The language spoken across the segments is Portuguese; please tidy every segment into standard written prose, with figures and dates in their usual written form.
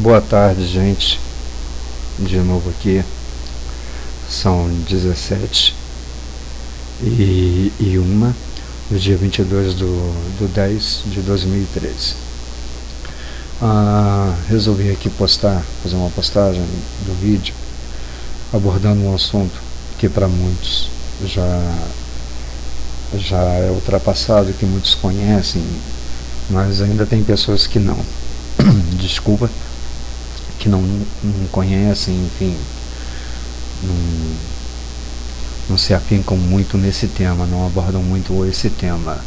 Boa tarde, gente. De novo aqui. São 17 e 1 do dia 22 do 10 de 2013. Resolvi aqui fazer uma postagem do vídeo abordando um assunto que para muitos já é ultrapassado, que muitos conhecem, mas ainda tem pessoas que não. Desculpa, que não conhecem, enfim, não se afincam muito nesse tema, não abordam muito esse tema,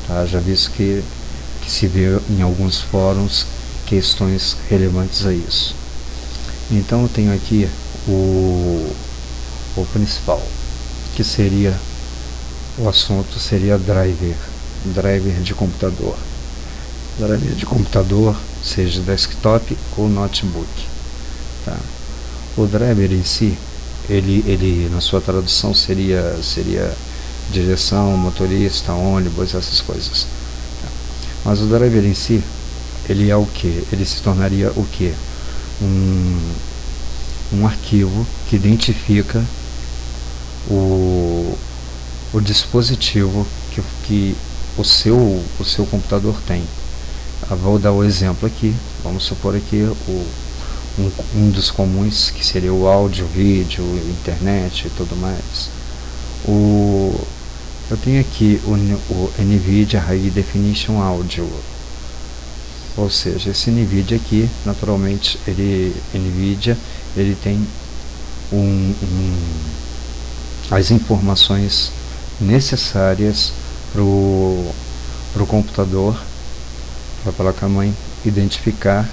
tá? Já visto que se vê em alguns fóruns questões relevantes a isso. Então eu tenho aqui o principal, que seria o assunto, seria driver de computador. Driver de computador, seja desktop ou notebook, tá? O driver em si, ele na sua tradução seria direção, motorista, ônibus, essas coisas, tá? Mas o driver em si, ele é o que? Ele se tornaria o que? Um arquivo que identifica o dispositivo que o seu computador tem. Vou dar o exemplo aqui. Vamos supor aqui um dos comuns, que seria o áudio, vídeo, internet e tudo mais. Eu tenho aqui o NVIDIA High Definition Audio, ou seja, esse NVIDIA aqui, naturalmente, NVIDIA tem as informações necessárias para o computador, para a placa-mãe identificar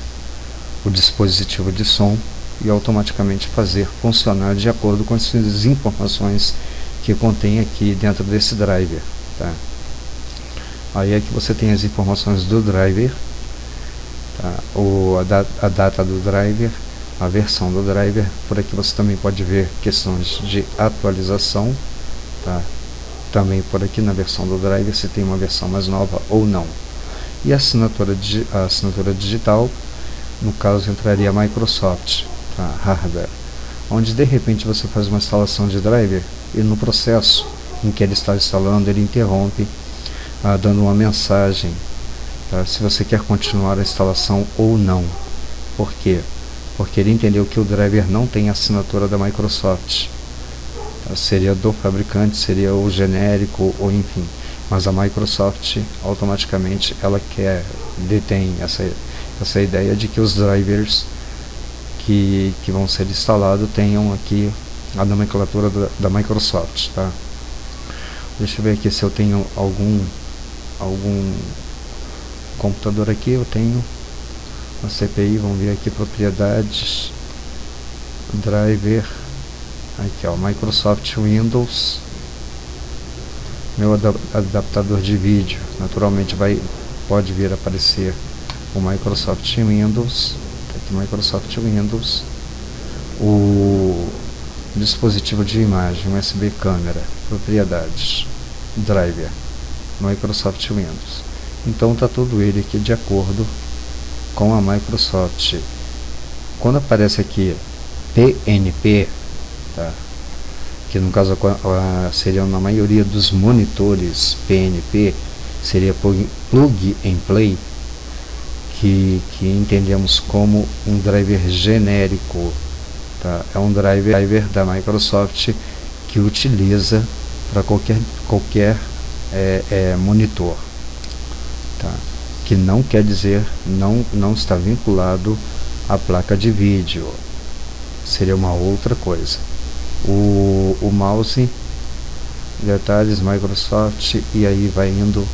o dispositivo de som e automaticamente fazer funcionar de acordo com as informações que contém aqui dentro desse driver, tá? Aí aqui você tem as informações do driver, tá? A data do driver, a versão do driver. Por aqui você também pode ver questões de atualização, tá? Também por aqui na versão do driver se tem uma versão mais nova ou não. E a assinatura digital, no caso entraria a Microsoft, tá? Hardware, onde de repente você faz uma instalação de driver e no processo em que ele está instalando, ele interrompe, dando uma mensagem, tá? Se você quer continuar a instalação ou não. Por quê? Porque ele entendeu que o driver não tem assinatura da Microsoft, tá? Seria do fabricante, seria o genérico, ou enfim. Mas a Microsoft automaticamente ela detém essa ideia de que os drivers que vão ser instalados tenham aqui a nomenclatura da Microsoft, tá? Deixa eu ver aqui se eu tenho algum computador aqui. Eu tenho uma CPI, vamos ver aqui, propriedades, driver, aqui ó, Microsoft Windows. Meu adaptador de vídeo, naturalmente pode vir a aparecer o Microsoft Windows, tá aqui Microsoft Windows, o dispositivo de imagem, USB câmera, propriedades, driver, Microsoft Windows. Então está tudo ele aqui de acordo com a Microsoft. Quando aparece aqui PNP, tá? Que no caso seria na maioria dos monitores PNP, seria Plug and Play, que entendemos como um driver genérico, tá? É um driver da Microsoft que utiliza para qualquer monitor, tá? Que não quer dizer, não está vinculado à placa de vídeo, seria uma outra coisa. O mouse, detalhes, Microsoft, e aí vai indo.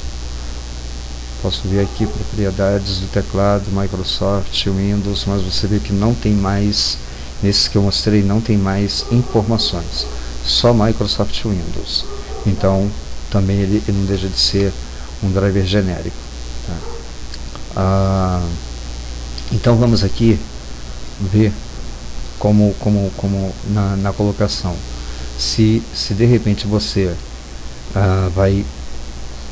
Posso ver aqui propriedades do teclado, Microsoft, Windows, mas você vê que não tem mais, nesses que eu mostrei, não tem mais informações, só Microsoft Windows. Então também ele não deixa de ser um driver genérico, tá? Então vamos aqui ver como na colocação, se de repente você vai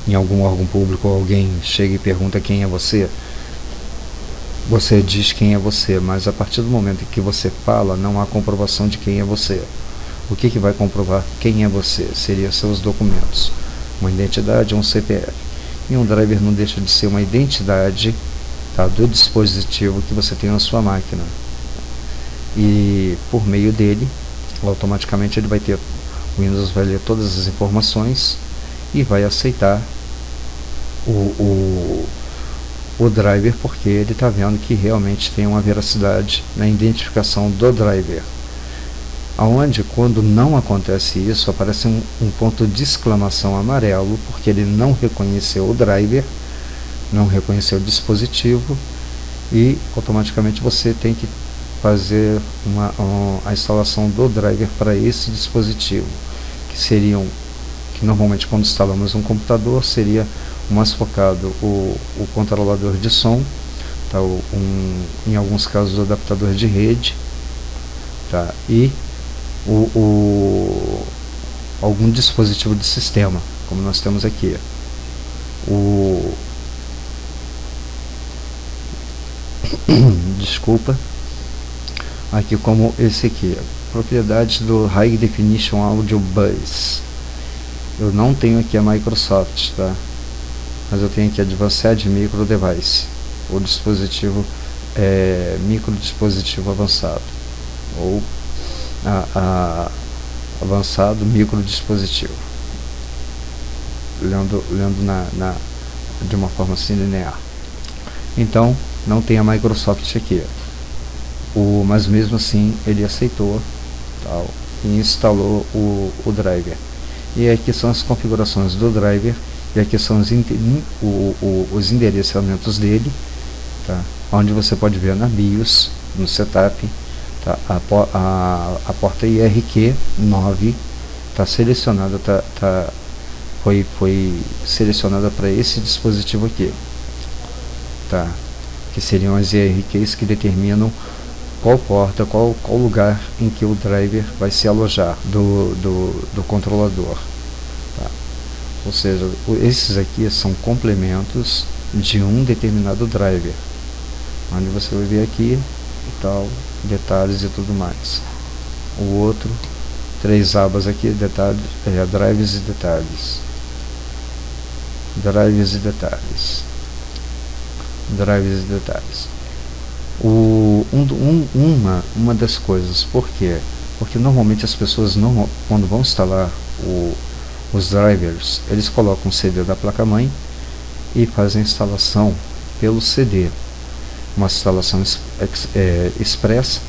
em algum órgão público, alguém chega e pergunta quem é você, você diz quem é você, mas a partir do momento em que você fala, não há comprovação de quem é você. O que vai comprovar quem é você? Seriam seus documentos, uma identidade ou um CPF. E um driver não deixa de ser uma identidade, tá, do dispositivo que você tem na sua máquina. E por meio dele, automaticamente ele vai ter, o Windows vai ler todas as informações e vai aceitar o driver, porque ele está vendo que realmente tem uma veracidade na identificação do driver. Aonde, quando não acontece isso, aparece um ponto de exclamação amarelo, porque ele não reconheceu o driver, não reconheceu o dispositivo, e automaticamente você tem que fazer a instalação do driver para esse dispositivo, que normalmente quando instalamos um computador seria o mais focado o controlador de som, tá, em alguns casos o adaptador de rede, tá, e algum dispositivo de sistema, como nós temos aqui, desculpa, aqui como esse aqui, propriedades do High Definition Audio Bus. Eu não tenho aqui a Microsoft, tá? Mas eu tenho aqui Advanced Micro Device, o dispositivo micro dispositivo avançado, ou avançado micro dispositivo, lendo de uma forma assim linear. Então não tem a Microsoft aqui, mas mesmo assim ele aceitou, tal, e instalou o driver. E aqui são as configurações do driver, e aqui são os endereçamentos dele, tá? Onde você pode ver na BIOS, no setup, tá? A porta IRQ9 está selecionada, foi selecionada para esse dispositivo aqui, tá? Que seriam as IRQs que determinam qual porta, qual lugar em que o driver vai se alojar do controlador, tá? Ou seja, esses aqui são complementos de um determinado driver, onde você vai ver aqui e tal, detalhes e tudo mais. O outro, 3 abas aqui, detalhes, drives e detalhes, drives e detalhes, drives e detalhes. Uma das coisas, por quê? Porque normalmente as pessoas quando vão instalar os drivers, eles colocam o CD da placa-mãe e fazem a instalação pelo CD, uma instalação expressa,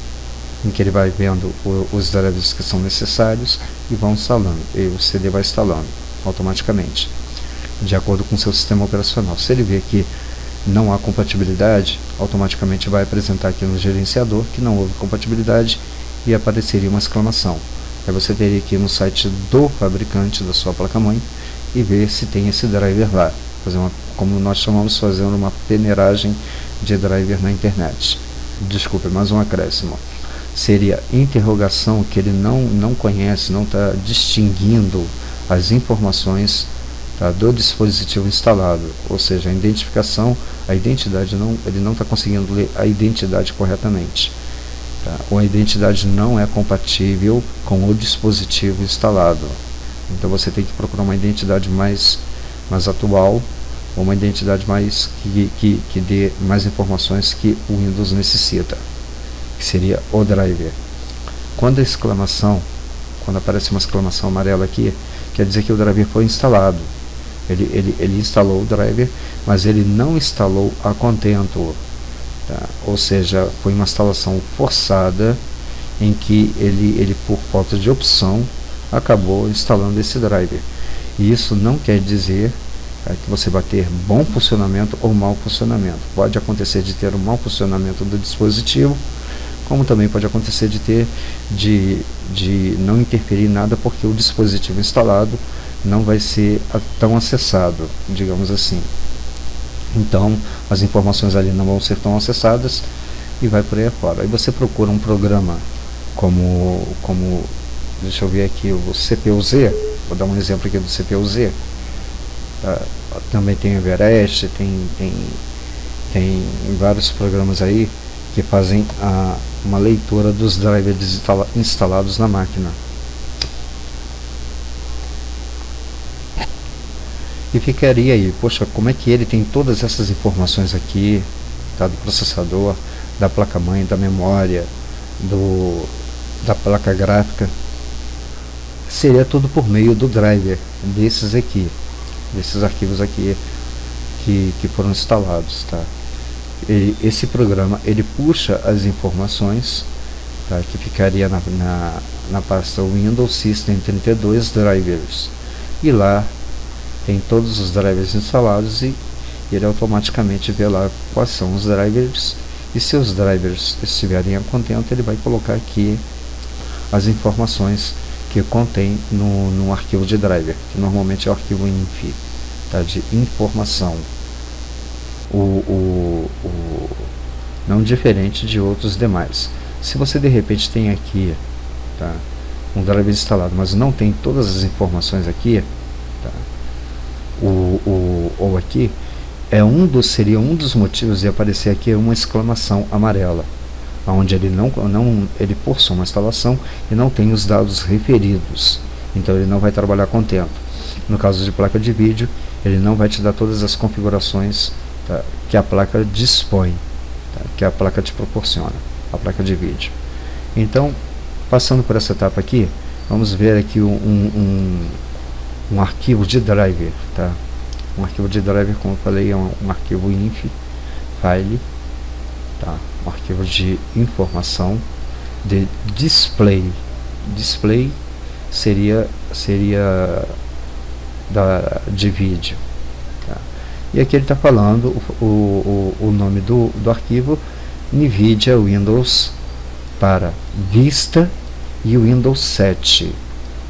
em que ele vai vendo os drivers que são necessários e vão instalando, e o CD vai instalando automaticamente, de acordo com o seu sistema operacional. Se ele vê que não há compatibilidade, automaticamente vai apresentar aqui no gerenciador que não houve compatibilidade e apareceria uma exclamação. Aí você teria que ir no site do fabricante da sua placa-mãe e ver se tem esse driver lá, como nós chamamos, fazendo uma peneiragem de driver na internet. Desculpe, mais um acréscimo. Seria interrogação, que ele não conhece, não está distinguindo as informações, tá, do dispositivo instalado, ou seja, a identificação, a identidade ele não está conseguindo ler a identidade corretamente, tá? Ou a identidade não é compatível com o dispositivo instalado. Então você tem que procurar uma identidade mais atual, ou uma identidade que dê mais informações que o Windows necessita, que seria o driver. Quando aparece uma exclamação amarela aqui, quer dizer que o driver foi instalado. Ele instalou o driver, mas ele não instalou a contento, tá? Ou seja, foi uma instalação forçada, em que ele por falta de opção acabou instalando esse driver. E isso não quer dizer que você vai ter bom funcionamento ou mau funcionamento. Pode acontecer de ter um mau funcionamento do dispositivo, como também pode acontecer de não interferir em nada, porque o dispositivo instalado não vai ser tão acessado, digamos assim. Então as informações ali não vão ser tão acessadas e vai por aí afora. Aí você procura um programa como deixa eu ver aqui, o CPU-Z. Vou dar um exemplo aqui do CPU-Z. Também tem o Everest, tem tem vários programas aí que fazem uma leitura dos drivers instalados na máquina. E ficaria aí, poxa, como é que ele tem todas essas informações aqui, tá, do processador, da placa-mãe, da memória, da placa gráfica? Seria tudo por meio do driver desses aqui, desses arquivos aqui que foram instalados, tá? Esse programa ele puxa as informações, tá, que ficaria na pasta Windows System 32 Drivers, e lá tem todos os drivers instalados e ele automaticamente vê lá quais são os drivers, e se os drivers estiverem a contento, ele vai colocar aqui as informações que contém no arquivo de driver, que normalmente é o arquivo inf, tá, de informação, não diferente de outros demais. Se você de repente tem aqui, tá, um driver instalado, mas não tem todas as informações aqui, tá, ou aqui, seria um dos motivos de aparecer aqui uma exclamação amarela, onde ele forçou uma instalação e não tem os dados referidos, então ele não vai trabalhar contento. No caso de placa de vídeo, ele não vai te dar todas as configurações, tá, que a placa dispõe, tá, que a placa te proporciona, a placa de vídeo. Então, passando por essa etapa aqui, vamos ver aqui um arquivo de driver, tá? Um arquivo de driver, como eu falei, é um arquivo inf file, tá? Um arquivo de informação de display. Display seria de vídeo, tá? E aqui ele está falando o nome do arquivo: NVIDIA Windows para Vista e Windows 7.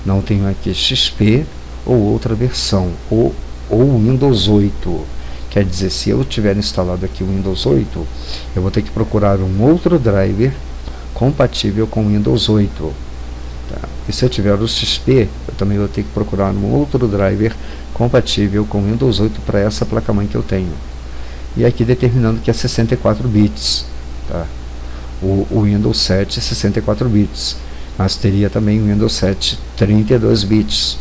Não tenho aqui XP ou outra versão, ou Windows 8. Quer dizer, se eu tiver instalado aqui o Windows 8, eu vou ter que procurar um outro driver compatível com o Windows 8. Tá? E se eu tiver o XP, eu também vou ter que procurar um outro driver compatível com o Windows 8 para essa placa-mãe que eu tenho. E aqui determinando que é 64 bits. Tá? O Windows 7 64 bits, mas teria também o Windows 7 32 bits.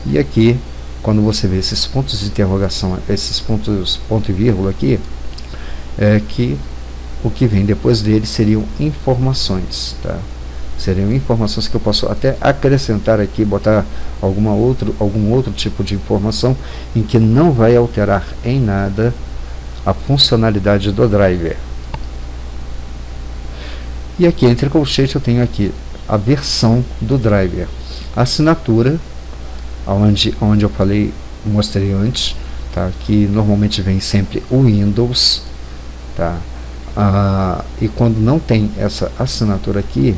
E aqui, quando você vê esses pontos de interrogação, esses ponto e vírgula aqui, é que o que vem depois dele seriam informações, tá? Seriam informações que eu posso até acrescentar aqui, botar algum outro tipo de informação em que não vai alterar em nada a funcionalidade do driver. E aqui entre colchetes eu tenho aqui a versão do driver, a assinatura, onde eu mostrei antes, tá, que normalmente vem sempre o Windows, tá? E quando não tem essa assinatura aqui,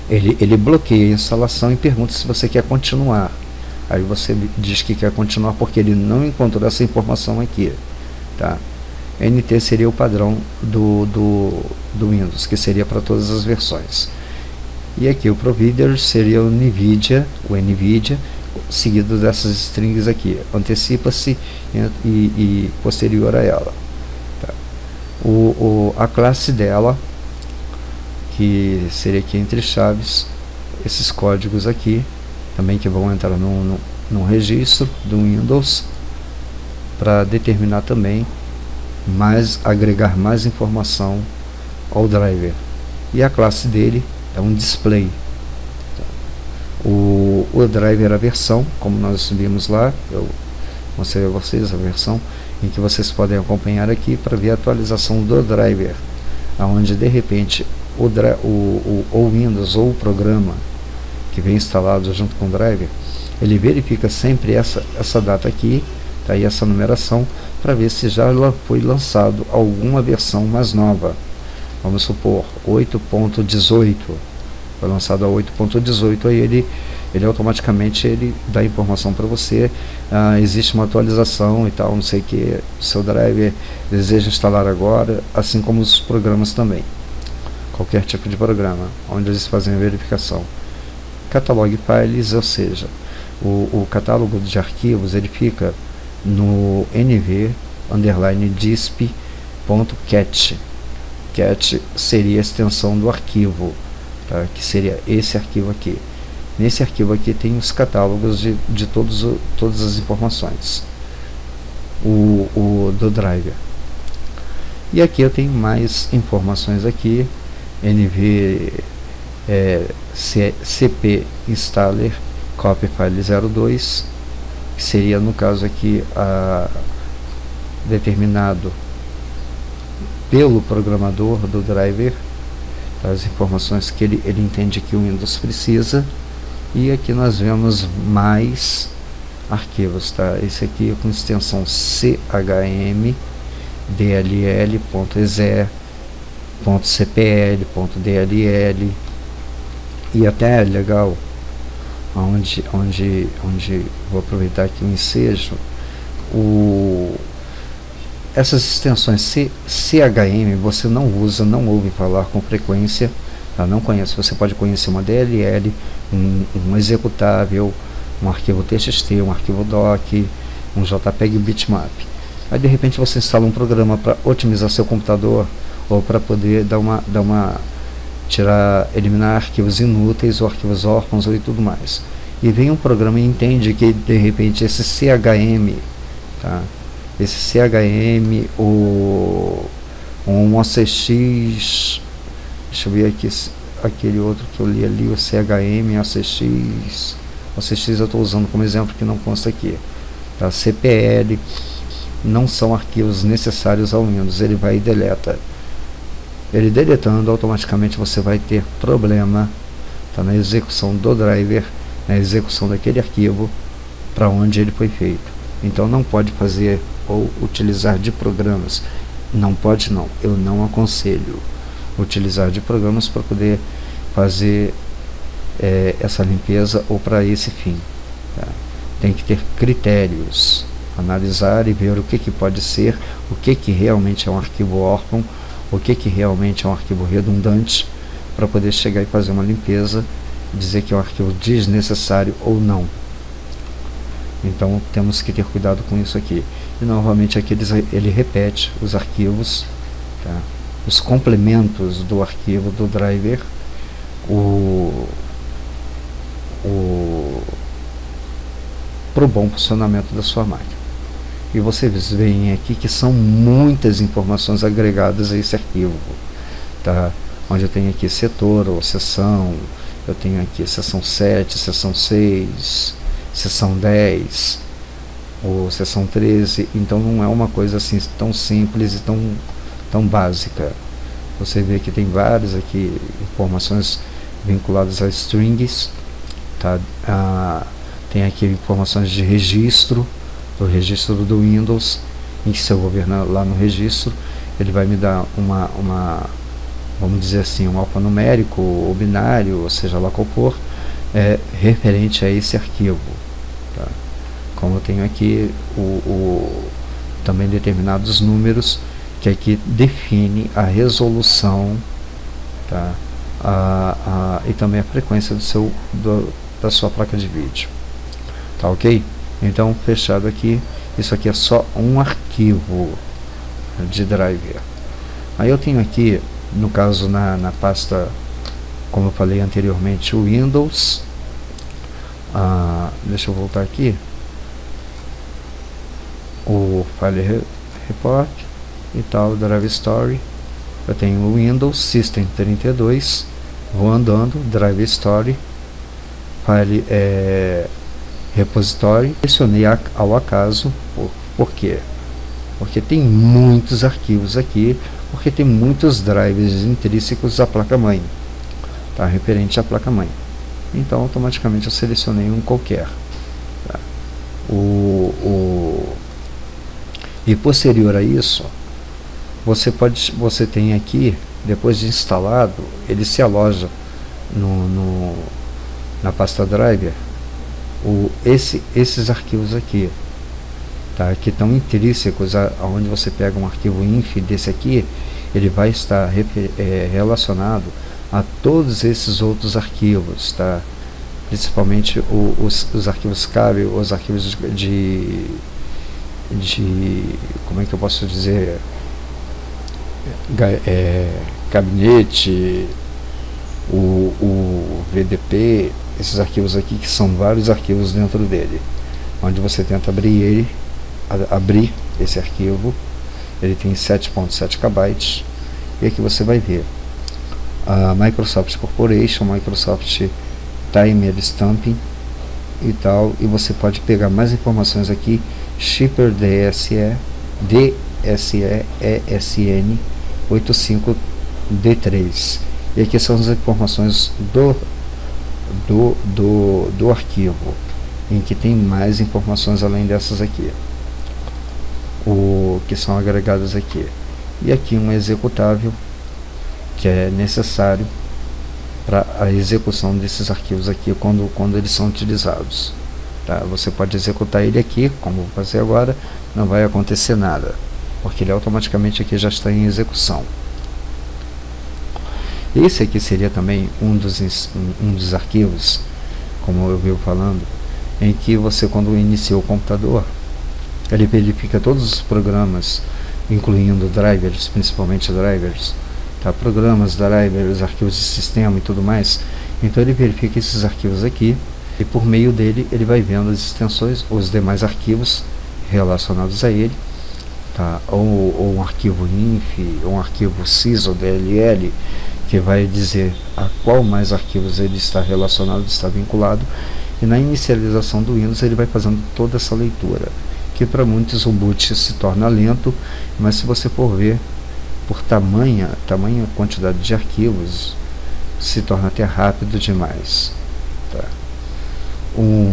ele bloqueia a instalação e pergunta se você quer continuar. Aí você diz que quer continuar porque ele não encontrou essa informação aqui, tá? NT seria o padrão do Windows, que seria para todas as versões. E aqui o provider seria o NVIDIA, seguido dessas strings aqui, antecipa-se e posterior a ela. Tá? A classe dela, que seria aqui entre chaves, esses códigos aqui, também que vão entrar no registro do Windows, para determinar também, agregar mais informação ao driver. E a classe dele é um display. O driver, a versão, como nós vimos lá, eu mostrei a vocês a versão em que vocês podem acompanhar aqui para ver a atualização do driver, onde de repente o Windows ou o programa que vem instalado junto com o driver, ele verifica sempre essa data aqui, tá aí essa numeração, para ver se já foi lançado alguma versão mais nova. Vamos supor 8.18, foi lançado a 8.18, aí ele automaticamente dá informação para você, existe uma atualização e tal, não sei o que, seu driver deseja instalar agora, assim como os programas também, qualquer tipo de programa, onde eles fazem a verificação. Catalog Files, ou seja, o catálogo de arquivos, ele fica no NV, _disp.cat. Cat seria a extensão do arquivo, tá? Que seria esse arquivo aqui. Nesse arquivo aqui tem os catálogos de todas as informações do driver. E aqui eu tenho mais informações aqui, cp installer copy file 02, que seria no caso aqui determinado pelo programador do driver, tá? As informações que ele entende que o Windows precisa. E aqui nós vemos mais arquivos, tá? Esse aqui é com extensão chm, dll.exe, .cpl, .dll, e até é legal, onde vou aproveitar aqui o ensejo, essas extensões chm você não usa, não ouve falar com frequência, tá? Não conhece. Você pode conhecer uma DLL, um executável, um arquivo TXT, um arquivo doc, um JPEG bitmap. Aí de repente você instala um programa para otimizar seu computador, ou para poder eliminar arquivos inúteis ou arquivos órfãos e tudo mais. E vem um programa e entende que de repente esse CHM, tá? Esse CHM, um OCX, deixa eu ver aqui, aquele outro que eu li ali, o CHM, OCX eu estou usando como exemplo que não consta aqui, tá? CPL, não são arquivos necessários ao Windows, ele vai e deleta. Ele deletando, automaticamente você vai ter problema, tá? Na execução do driver, na execução daquele arquivo para onde ele foi feito. Então não pode fazer ou utilizar de programas, não pode não, eu não aconselho utilizar de programas para poder fazer essa limpeza ou para esse fim, tá? Tem que ter critérios, analisar e ver o que pode ser, o que realmente é um arquivo órfão, o que realmente é um arquivo redundante, para poder chegar e fazer uma limpeza, dizer que é um arquivo desnecessário ou não. Então temos que ter cuidado com isso aqui. E novamente aqui ele repete os arquivos, tá? Os complementos do arquivo do driver, para o bom funcionamento da sua máquina. E vocês veem aqui que são muitas informações agregadas a esse arquivo, tá? Onde eu tenho aqui setor ou seção, eu tenho aqui seção 7, seção 6, seção 10 ou seção 13. Então não é uma coisa assim tão simples e tão básica. Você vê que tem várias aqui informações vinculadas a strings, tá? Tem aqui informações de registro, do registro do Windows, em que se eu vou ver lá no registro, ele vai me dar vamos dizer assim, um alfanumérico ou binário, ou seja lá qual for, referente a esse arquivo, tá? Como eu tenho aqui também determinados números, que aqui define a resolução, tá? E também a frequência da sua placa de vídeo, tá ok? Então fechado aqui, isso aqui é só um arquivo de driver. Aí eu tenho aqui, no caso na pasta, como eu falei anteriormente, o Windows, deixa eu voltar aqui, o File Report e tal, Drive Story. Eu tenho o Windows System 32, vou andando, Drive Story, File Repository, selecionei ao acaso. Por quê? Porque tem muitos arquivos aqui, porque tem muitos drivers intrínsecos à placa-mãe, tá? Referente à placa-mãe. Então automaticamente eu selecionei um qualquer, tá? E posterior a isso, você tem aqui, depois de instalado, ele se aloja na pasta driver, esses arquivos aqui, tá? Que estão intrínsecos aonde você pega um arquivo inf desse aqui, ele vai estar relacionado a todos esses outros arquivos, tá? Principalmente os arquivos CAB, os arquivos como é que eu posso dizer, gabinete, o VDP, esses arquivos aqui, que são vários arquivos dentro dele, onde você tenta abrir esse arquivo. Ele tem 7.7 KB, e aqui você vai ver a Microsoft Corporation, Microsoft Timer Stamping e tal, e você pode pegar mais informações aqui, Shipper DSE ESN 85D3, e aqui são as informações do arquivo, em que tem mais informações além dessas aqui, que são agregadas aqui. E aqui um executável que é necessário para a execução desses arquivos aqui quando eles são utilizados, tá? Você pode executar ele aqui, como vou fazer agora, não vai acontecer nada, porque ele automaticamente aqui já está em execução. Esse aqui seria também um dos arquivos, como eu vivo falando, em que você, quando inicia o computador, ele verifica todos os programas, incluindo drivers, principalmente drivers, tá? Programas, drivers, arquivos de sistema e tudo mais. Então ele verifica esses arquivos aqui, e por meio dele ele vai vendo as extensões, os demais arquivos relacionados a ele, tá? Ou um arquivo inf, ou um arquivo sys ou dll, que vai dizer a qual mais arquivos ele está relacionado, está vinculado. E na inicialização do Windows ele vai fazendo toda essa leitura, que para muitos o boot se torna lento, mas se você for ver por tamanha quantidade de arquivos, se torna até rápido demais, tá? O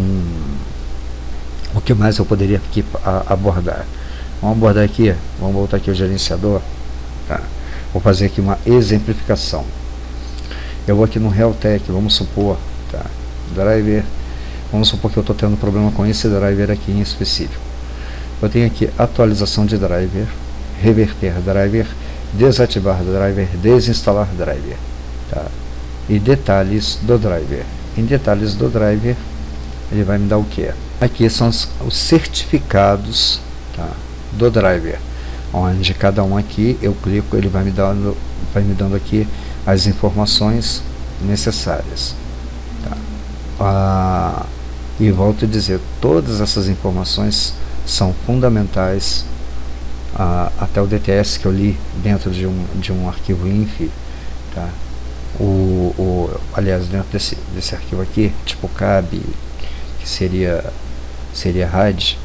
que mais eu poderia aqui abordar? Vamos abordar aqui, vamos voltar aqui ao gerenciador, tá? Vou fazer aqui uma exemplificação. Eu vou aqui no Realtek, vamos supor, tá? Driver, vamos supor que eu estou tendo problema com esse driver aqui em específico. Eu tenho aqui atualização de driver, reverter driver, desativar driver, desinstalar driver, tá? E detalhes do driver. Em detalhes do driver, ele vai me dar o que? Aqui são os certificados, tá, do driver, onde cada um aqui eu clico, ele vai me dando aqui as informações necessárias, tá? E volto a dizer, todas essas informações são fundamentais, até o DTS que eu li dentro de um arquivo inf, tá? Aliás, dentro desse arquivo aqui, tipo cab, que seria RAID,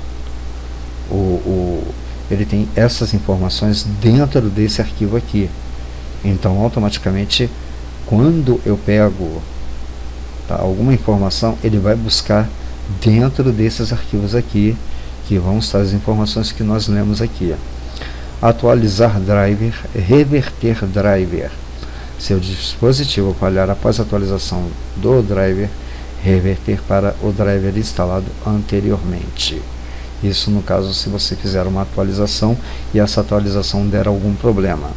ele tem essas informações dentro desse arquivo aqui. Então automaticamente, quando eu pego, tá, alguma informação, ele vai buscar dentro desses arquivos aqui, que vão estar as informações que nós lemos aqui. Atualizar driver, reverter driver. Se o dispositivo falhar após a atualização do driver, reverter para o driver instalado anteriormente. Isso no caso se você fizer uma atualização e essa atualização der algum problema,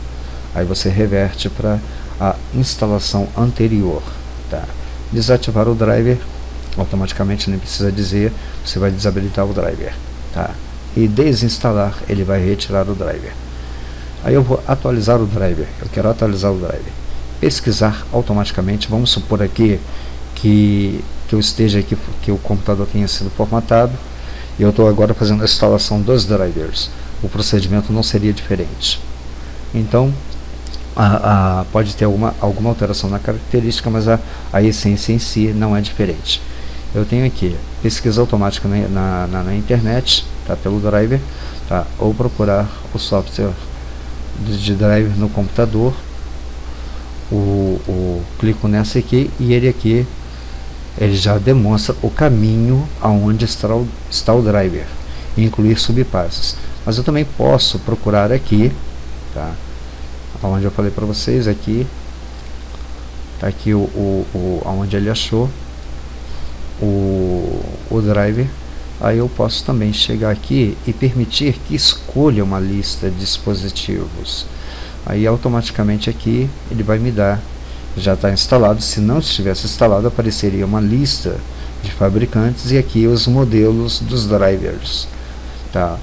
aí você reverte para a instalação anterior, tá? Desativar o driver, automaticamente nem precisa dizer, você vai desabilitar o driver, tá? E desinstalar, ele vai retirar o driver. Aí eu vou atualizar o driver, eu quero atualizar o driver. Pesquisar automaticamente, vamos supor aqui que eu esteja aqui, que o computador tenha sido formatado, e eu estou agora fazendo a instalação dos drivers. O procedimento não seria diferente. Então, pode ter alguma alteração na característica, mas a essência em si não é diferente. Eu tenho aqui pesquisa automática na internet, tá, pelo driver, tá, ou procurar o software de driver no computador. Clico nessa aqui e ele já demonstra o caminho aonde está o driver, incluir subpasses. Mas eu também posso procurar aqui, tá, onde eu falei para vocês, aqui tá aqui onde ele achou o driver. Aí eu posso também chegar aqui e permitir que escolha uma lista de dispositivos. Aí automaticamente aqui ele vai me dar, já está instalado. Se não estivesse instalado, apareceria uma lista de fabricantes e aqui os modelos dos drivers, tá?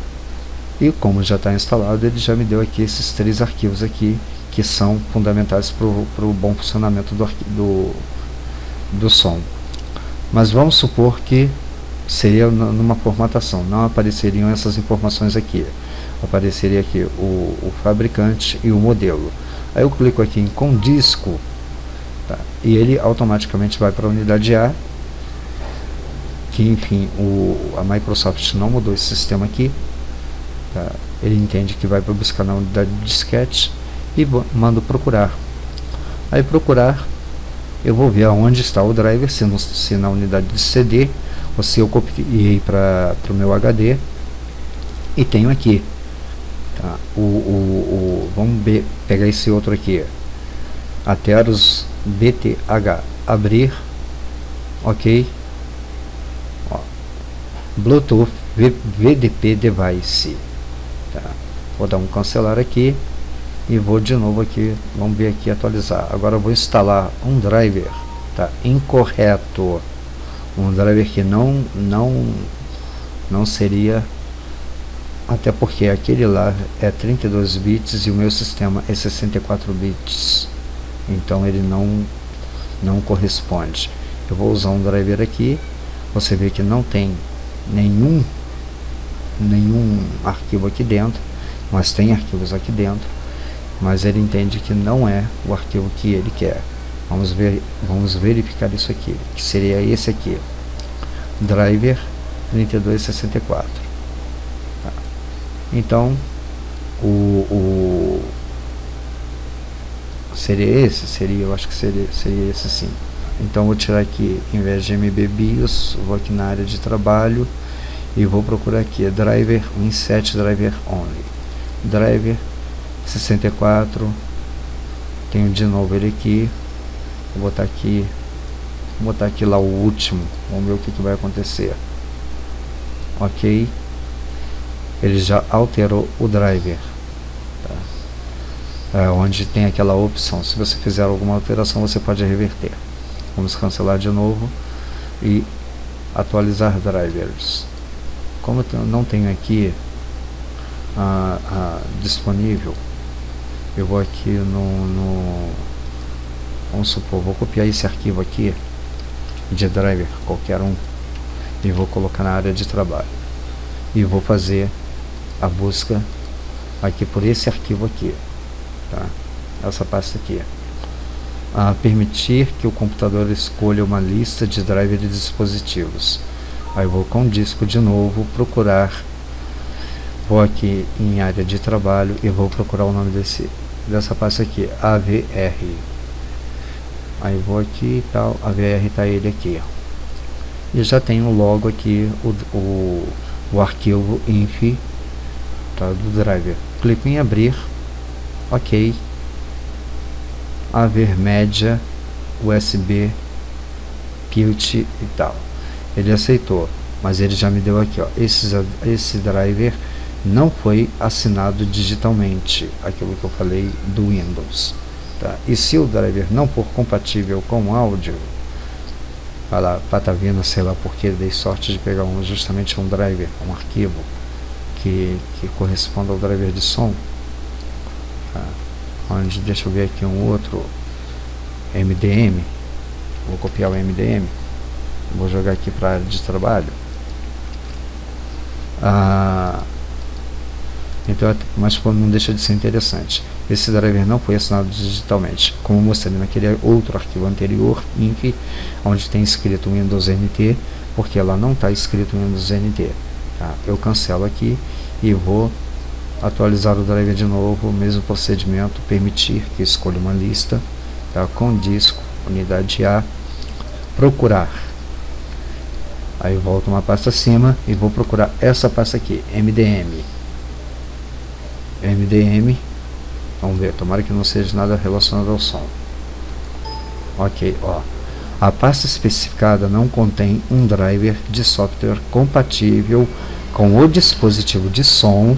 E como já está instalado, ele já me deu aqui esses 3 arquivos aqui, que são fundamentais para o bom funcionamento do som. Mas vamos supor que seria numa formatação, não apareceriam essas informações aqui, apareceria aqui o fabricante e o modelo. Aí eu clico aqui em com disco, tá? E ele automaticamente vai para a unidade A, que enfim, a Microsoft não mudou esse sistema aqui, tá? Ele entende que vai para buscar na unidade de disquete e mando procurar. Aí procurar, eu vou ver aonde está o driver, se na unidade de CD, ou se eu copiei para o meu HD, e tenho aqui, tá? Vamos pegar esse outro aqui, Atheros BTH, abrir, ok, ó, Bluetooth VDP Device, tá? Vou dar um cancelar aqui e vou de novo aqui, vamos ver aqui, atualizar. Agora eu vou instalar um driver, tá? Incorreto, um driver que não seria, até porque aquele lá é 32 bits e o meu sistema é 64 bits, então ele não corresponde. Eu vou usar um driver aqui, você vê que não tem nenhum arquivo aqui dentro, mas tem arquivos aqui dentro, mas ele entende que não é o arquivo que ele quer. Vamos verificar isso aqui, que seria esse aqui, driver 3264. Tá. Então seria esse, eu acho que seria esse sim. Então vou tirar aqui, em vez de MBBIOS, vou aqui na área de trabalho e vou procurar aqui driver Inset driver only, driver 64. Tenho de novo ele aqui, vou botar aqui lá o último, vamos ver o que vai acontecer. Ok, ele já alterou o driver, tá? Onde tem aquela opção, se você fizer alguma alteração você pode reverter. Vamos cancelar de novo e atualizar drivers. Como eu não tenho aqui disponível, eu vou aqui vamos supor, vou copiar esse arquivo aqui de driver, qualquer um, e vou colocar na área de trabalho e vou fazer a busca aqui por esse arquivo aqui, tá? Essa pasta aqui, permitir que o computador escolha uma lista de driver de dispositivos. Aí vou com disco de novo, procurar, vou aqui em área de trabalho e vou procurar o nome dessa pasta aqui, AVR. Aí vou aqui e tal, AVR, tá ele aqui, e já tenho logo aqui o arquivo inf, tá, do driver. Clico em abrir, ok, AVerMedia USB Qt e tal. Ele aceitou, mas ele já me deu aqui, ó, esse driver não foi assinado digitalmente, aquilo que eu falei do Windows, tá? E se o driver não for compatível com áudio, vai lá, patavina, sei lá porque dei sorte de pegar justamente um driver, um arquivo que corresponda ao driver de som, tá? Onde, deixa eu ver aqui um outro MDM, vou copiar o MDM, vou jogar aqui para a área de trabalho. Então, mas não deixa de ser interessante. Esse driver não foi assinado digitalmente, como mostrei naquele outro arquivo anterior, inf, onde tem escrito Windows NT, porque lá não está escrito Windows NT, tá? Eu cancelo aqui e vou atualizar o driver de novo, mesmo procedimento, permitir que escolha uma lista, tá? Com disco, unidade A, procurar. Aí eu volto uma pasta acima e vou procurar essa pasta aqui, MDM. Vamos ver, tomara que não seja nada relacionado ao som. Ok, ó, a pasta especificada não contém um driver de software compatível com o dispositivo de som.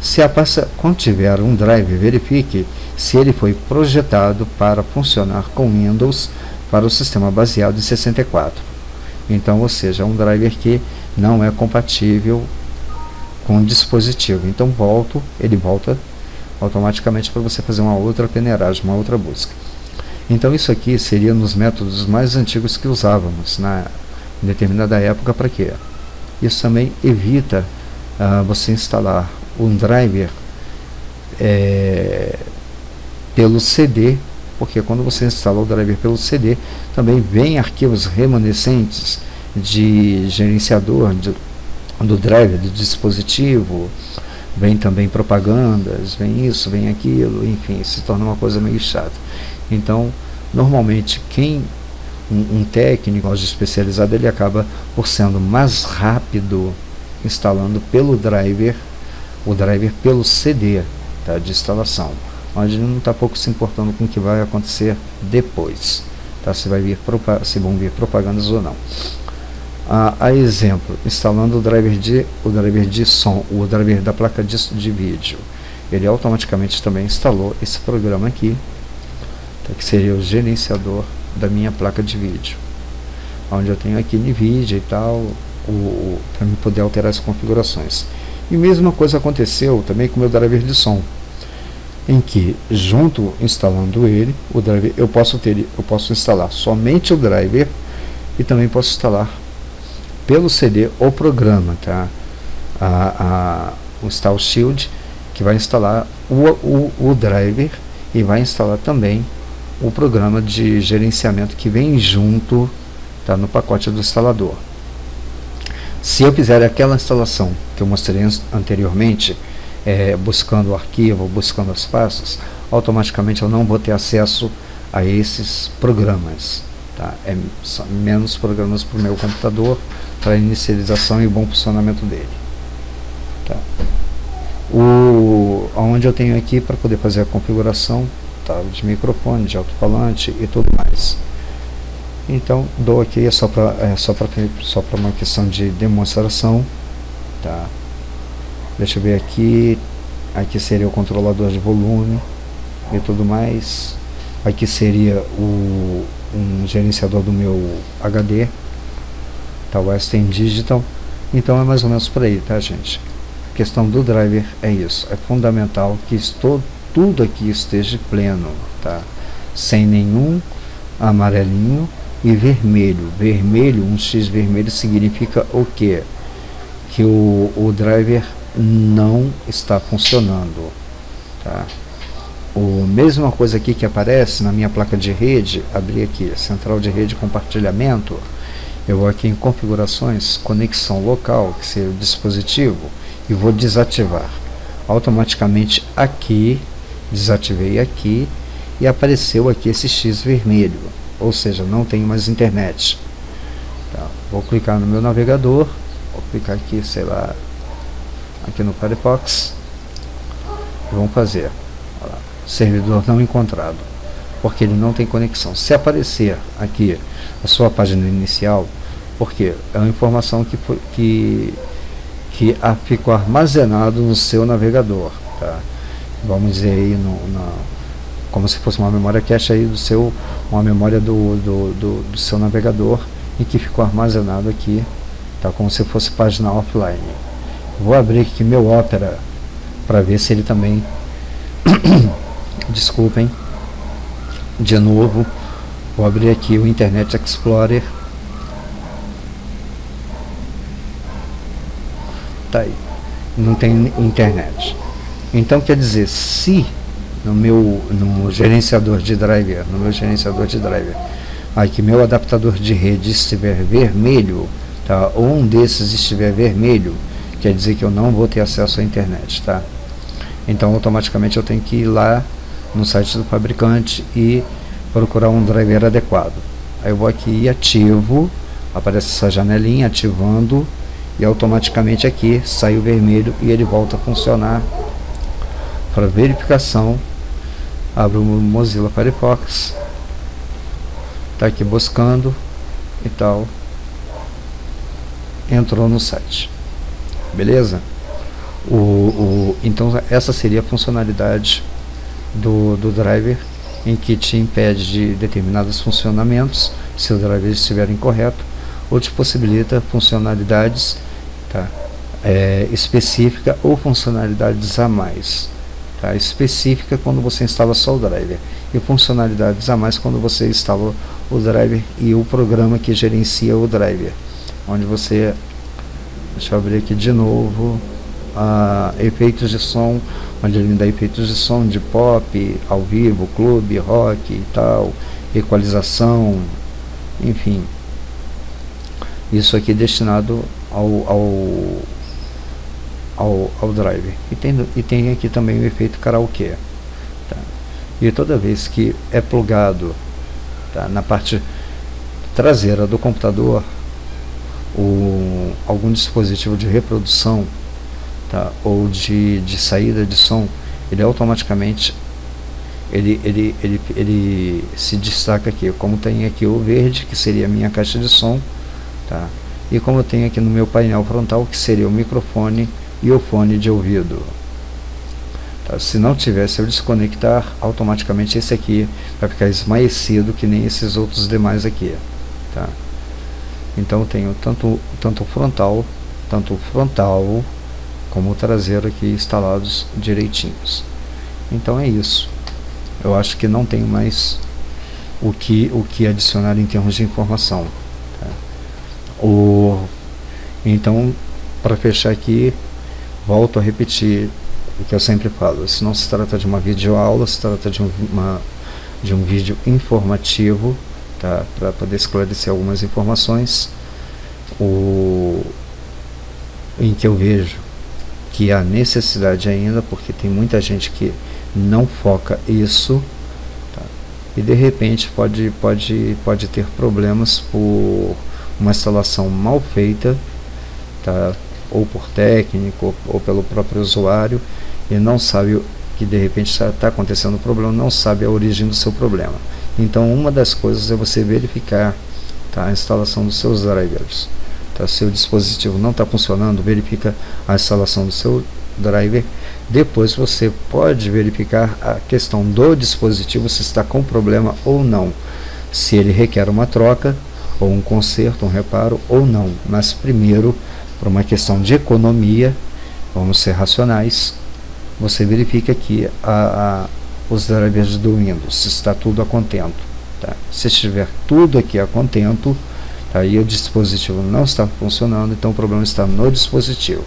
Se a pasta contiver um driver, verifique se ele foi projetado para funcionar com Windows para o sistema baseado em 64. Então, ou seja, um driver que não é compatível com o dispositivo. Então ele volta automaticamente para você fazer uma outra peneiragem, uma outra busca. Então isso aqui seria nos métodos mais antigos que usávamos em determinada época. Para quê? Isso também evita você instalar um driver pelo CD, porque quando você instala o driver pelo CD, também vem arquivos remanescentes de gerenciador do driver, do dispositivo, vem também propagandas, vem isso, vem aquilo, enfim, se torna uma coisa meio chata. Então, normalmente, um técnico especializado, ele acaba por sendo mais rápido instalando pelo driver, o driver pelo CD, tá, de instalação, onde ele não está pouco se importando com o que vai acontecer depois, tá, se vão vir propagandas ou não. A exemplo, instalando o driver de som, o driver da placa de vídeo, ele automaticamente também instalou esse programa aqui, tá, que seria o gerenciador da minha placa de vídeo, onde eu tenho aqui NVIDIA e tal, para me poder alterar as configurações. E mesma coisa aconteceu também com o meu driver de som, em que instalando o driver, eu posso instalar somente o driver e também posso instalar pelo CD o programa, tá? O Install Shield, que vai instalar o driver e vai instalar também o programa de gerenciamento que vem junto, tá, no pacote do instalador. Se eu fizer aquela instalação que eu mostrei anteriormente, buscando o arquivo, buscando as pastas, automaticamente eu não vou ter acesso a esses programas, tá? São menos programas para o meu computador, para a inicialização e o bom funcionamento dele, tá? Onde eu tenho aqui para poder fazer a configuração, tá, de microfone, de alto-falante e tudo mais. Então dou aqui só para uma questão de demonstração, tá? Deixa eu ver aqui seria o controlador de volume e tudo mais. Aqui seria um gerenciador do meu HD, tá, o Western Digital. Então é mais ou menos por aí, tá, gente? A questão do driver é isso, é fundamental que tudo aqui esteja pleno, tá, sem nenhum amarelinho e vermelho. Um X vermelho significa o quê? Que o driver não está funcionando, tá? Mesma coisa aqui que aparece na minha placa de rede, abrir aqui, central de rede compartilhamento, eu vou aqui em configurações, conexão local, que seria o dispositivo, e vou desativar. Automaticamente aqui, desativei aqui, e apareceu aqui esse X vermelho, ou seja, não tenho mais internet, tá? Vou clicar no meu navegador, vou clicar aqui, sei lá, aqui no Firefox, e vamos fazer, olha lá, servidor não encontrado, porque ele não tem conexão. Se aparecer aqui a sua página inicial, porque é uma informação que ficou armazenado no seu navegador, tá? Vamos dizer aí como se fosse uma memória cache aí uma memória do seu navegador, e que ficou armazenado aqui, tá, como se fosse página offline. Vou abrir aqui meu Opera para ver se ele também desculpem, de novo, vou abrir aqui o Internet Explorer, tá aí, não tem internet. Então quer dizer, se no gerenciador de driver, aqui meu adaptador de rede estiver vermelho, tá, ou um desses estiver vermelho, quer dizer que eu não vou ter acesso à internet, tá? Então automaticamente eu tenho que ir lá no site do fabricante e procurar um driver adequado. Aí eu vou aqui e ativo, aparece essa janelinha ativando, e automaticamente aqui sai o vermelho e ele volta a funcionar. Para verificação, abro o Mozilla Firefox, tá aqui buscando e tal, entrou no site, beleza? Então essa seria a funcionalidade do driver, em que te impede de determinados funcionamentos se o driver estiver incorreto, ou te possibilita funcionalidades tá? Específica ou funcionalidades a mais, tá? Específica quando você instala só o driver, e funcionalidades a mais quando você instala o driver e o programa que gerencia o driver, onde você, deixa eu abrir aqui de novo, efeitos de som, onde ele me dá efeitos de som de pop, ao vivo, clube, rock e tal, equalização, enfim, isso aqui destinado ao driver. E tem aqui também o efeito karaokê, tá? E toda vez que é plugado, tá, na parte traseira do computador, algum dispositivo de reprodução, tá, ou de saída de som, ele automaticamente ele se destaca aqui, como tem aqui o verde, que seria a minha caixa de som, tá? E como eu tenho aqui no meu painel frontal, que seria o microfone e o fone de ouvido, tá? Se não tivesse, eu desconectar, automaticamente esse aqui vai ficar esmaecido, que nem esses outros demais aqui, tá? Então eu tenho tanto frontal como o traseiro aqui instalados direitinhos. Então é isso. Eu acho que não tenho mais o que adicionar em termos de informação, tá? Então, para fechar aqui, volto a repetir o que eu sempre falo: isso não se trata de uma videoaula, se trata de um vídeo informativo, tá? Para poder esclarecer algumas informações, em que eu vejo que há necessidade ainda, porque tem muita gente que não foca isso, tá? E de repente pode ter problemas por uma instalação mal feita, tá? Ou por técnico, ou pelo próprio usuário, e não sabe que de repente está acontecendo um problema, não sabe a origem do seu problema. Então uma das coisas é você verificar, tá, a instalação dos seus drivers, tá? Seu dispositivo não está funcionando, verifica a instalação do seu driver. Depois você pode verificar a questão do dispositivo, se está com problema ou não, se ele requer uma troca ou um conserto, um reparo ou não. Mas primeiro, por uma questão de economia, vamos ser racionais, você verifica aqui os drivers do Windows, se está tudo a contento, tá? Se estiver tudo aqui a contento, tá, e o dispositivo não está funcionando, então o problema está no dispositivo.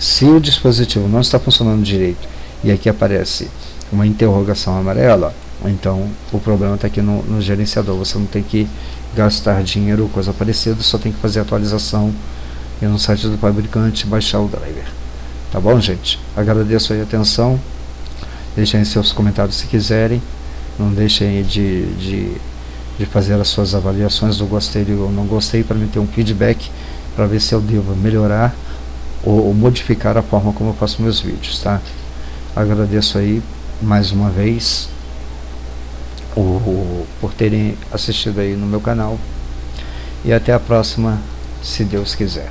Se o dispositivo não está funcionando direito e aqui aparece uma interrogação amarela, então o problema está aqui no gerenciador. Você não tem que gastar dinheiro ou coisa parecida, só tem que fazer a atualização e no site do fabricante baixar o driver. Tá bom, gente? Agradeço aí a atenção. Deixem aí seus comentários se quiserem. Não deixem aí de fazer as suas avaliações do gostei ou não gostei, para me ter um feedback, para ver se eu devo melhorar ou modificar a forma como eu faço meus vídeos, tá? Agradeço aí mais uma vez por terem assistido aí no meu canal, e até a próxima, se Deus quiser.